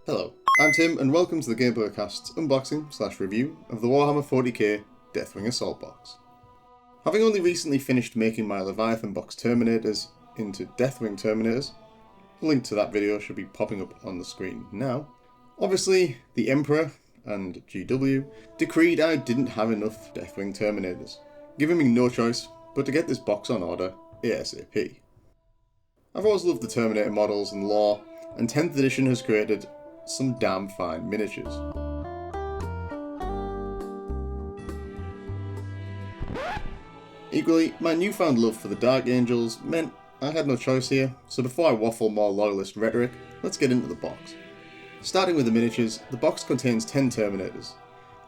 Hello, I'm Tim and welcome to the Gameplaycast's unboxing/review of the Warhammer 40k Deathwing Assault Box. Having only recently finished making my Leviathan box Terminators into Deathwing Terminators, the link to that video should be popping up on the screen now. Obviously, the Emperor and GW decreed I didn't have enough Deathwing Terminators, giving me no choice but to get this box on order ASAP. I've always loved the Terminator models and lore, and 10th edition has created some damn fine miniatures. Equally, my newfound love for the Dark Angels meant I had no choice here, so before I waffle more loyalist rhetoric, let's get into the box. Starting with the miniatures, the box contains 10 Terminators.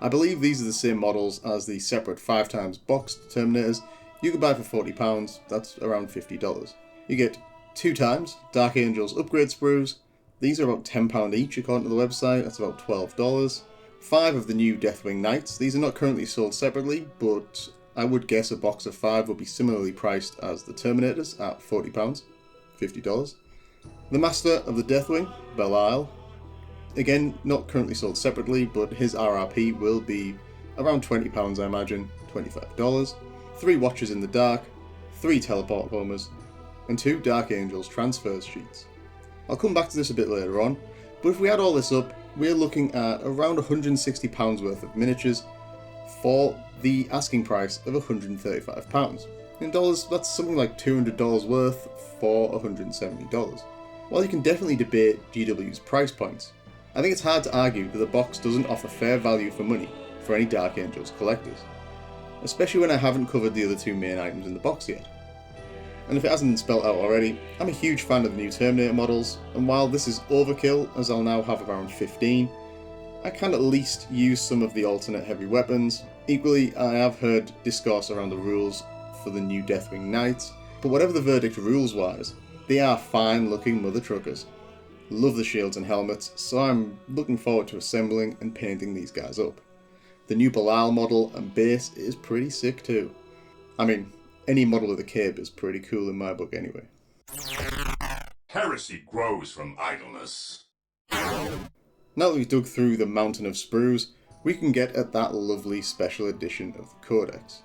I believe these are the same models as the separate 5x boxed Terminators you can buy for £40, that's around $50. You get 2x Dark Angels upgrade sprues. These are about £10 each according to the website, that's about $12. 5 of the new Deathwing Knights. These are not currently sold separately, but I would guess a box of 5 would be similarly priced as the Terminators at £40, $50. The Master of the Deathwing, Belial. Again, not currently sold separately, but his RRP will be around £20 I imagine, $25. 3 Watchers in the Dark, 3 Teleport Bombers, and 2 Dark Angels transfers sheets. I'll come back to this a bit later on, but if we add all this up, we're looking at around £160 worth of miniatures for the asking price of £135. In dollars, that's something like $200 worth for $170. While you can definitely debate GW's price points, I think it's hard to argue that the box doesn't offer fair value for money for any Dark Angels collectors, especially when I haven't covered the other 2 main items in the box yet. And if it hasn't been spelt out already, I'm a huge fan of the new Terminator models, and while this is overkill as I'll now have around 15, I can at least use some of the alternate heavy weapons. Equally, I have heard discourse around the rules for the new Deathwing Knights, but whatever the verdict rules wise, they are fine looking mother truckers. Love the shields and helmets, so I'm looking forward to assembling and painting these guys up. The new Belial model and base is pretty sick too. I mean, any model with a cape is pretty cool in my book anyway. Heresy grows from idleness. Now that we've dug through the mountain of sprues, we can get at that lovely special edition of the Codex.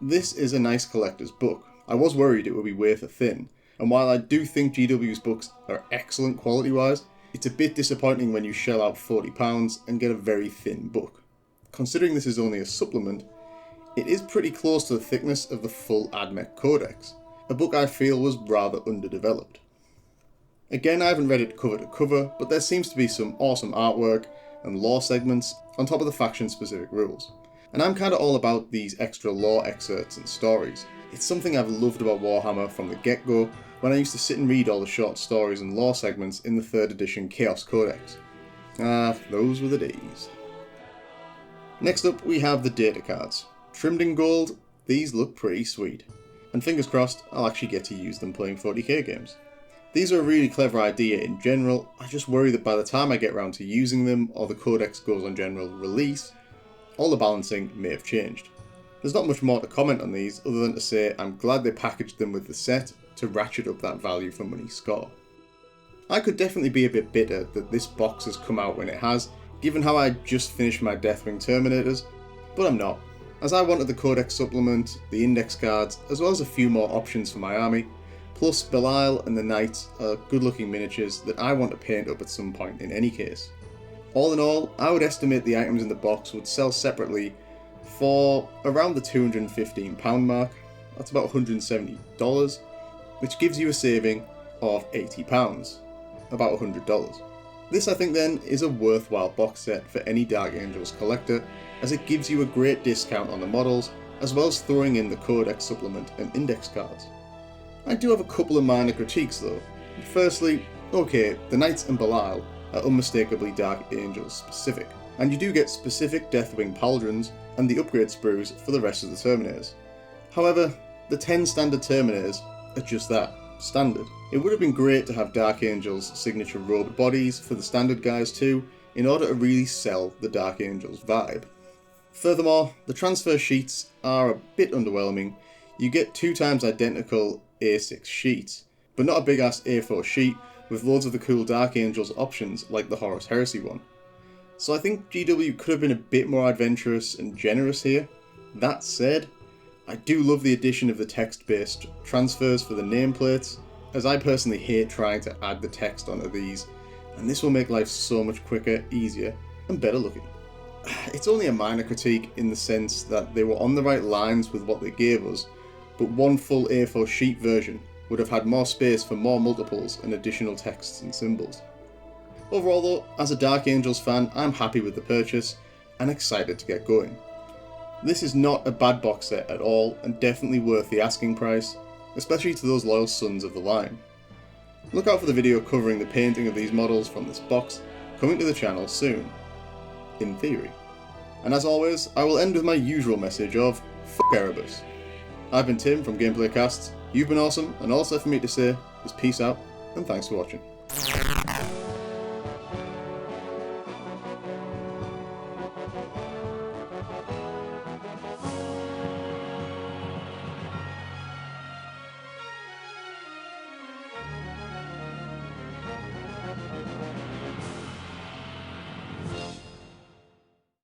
This is a nice collector's book. I was worried it would be wafer thin, and while I do think GW's books are excellent quality wise, it's a bit disappointing when you shell out £40 and get a very thin book. Considering this is only a supplement, it is pretty close to the thickness of the full AdMech Codex, a book I feel was rather underdeveloped. Again, I haven't read it cover to cover, but there seems to be some awesome artwork and lore segments on top of the faction-specific rules. And I'm kinda all about these extra lore excerpts and stories. It's something I've loved about Warhammer from the get-go, when I used to sit and read all the short stories and lore segments in the 3rd edition Chaos Codex. Those were the days. Next up, we have the data cards. Trimmed in gold, these look pretty sweet. And fingers crossed, I'll actually get to use them playing 40k games. These are a really clever idea in general, I just worry that by the time I get around to using them or the codex goes on general release, all the balancing may have changed. There's not much more to comment on these other than to say I'm glad they packaged them with the set to ratchet up that value for money score. I could definitely be a bit bitter that this box has come out when it has, given how I just finished my Deathwing Terminators, but I'm not, as I wanted the Codex supplement, the index cards, as well as a few more options for my army, plus Belial and the Knights are good looking miniatures that I want to paint up at some point in any case. All in all, I would estimate the items in the box would sell separately for around the £215 mark, that's about $170, which gives you a saving of £80, about $100. This I think then is a worthwhile box set for any Dark Angels collector, as it gives you a great discount on the models, as well as throwing in the Codex supplement and index cards. I do have a couple of minor critiques though. Firstly, okay, the Knights and Belial are unmistakably Dark Angels specific, and you do get specific Deathwing Pauldrons and the upgrade sprues for the rest of the Terminators. However, the 10 standard Terminators are just that, standard. It would have been great to have Dark Angels signature robed bodies for the standard guys too, in order to really sell the Dark Angels vibe. Furthermore, the transfer sheets are a bit underwhelming. You get 2 times identical A6 sheets, but not a big ass A4 sheet, with loads of the cool Dark Angels options like the Horus Heresy one. So I think GW could have been a bit more adventurous and generous here. That said, I do love the addition of the text-based transfers for the nameplates, as I personally hate trying to add the text onto these, and this will make life so much quicker, easier, and better looking. It's only a minor critique in the sense that they were on the right lines with what they gave us, but one full A4 sheet version would have had more space for more multiples and additional texts and symbols. Overall though, as a Dark Angels fan, I'm happy with the purchase and excited to get going. This is not a bad box set at all and definitely worth the asking price, especially to those loyal sons of the line. Look out for the video covering the painting of these models from this box, coming to the channel soon. In theory. And as always, I will end with my usual message of fuck Erebus. I've been Tim from Gameplay Casts, you've been awesome, and all that's left for me to say is peace out, and thanks for watching.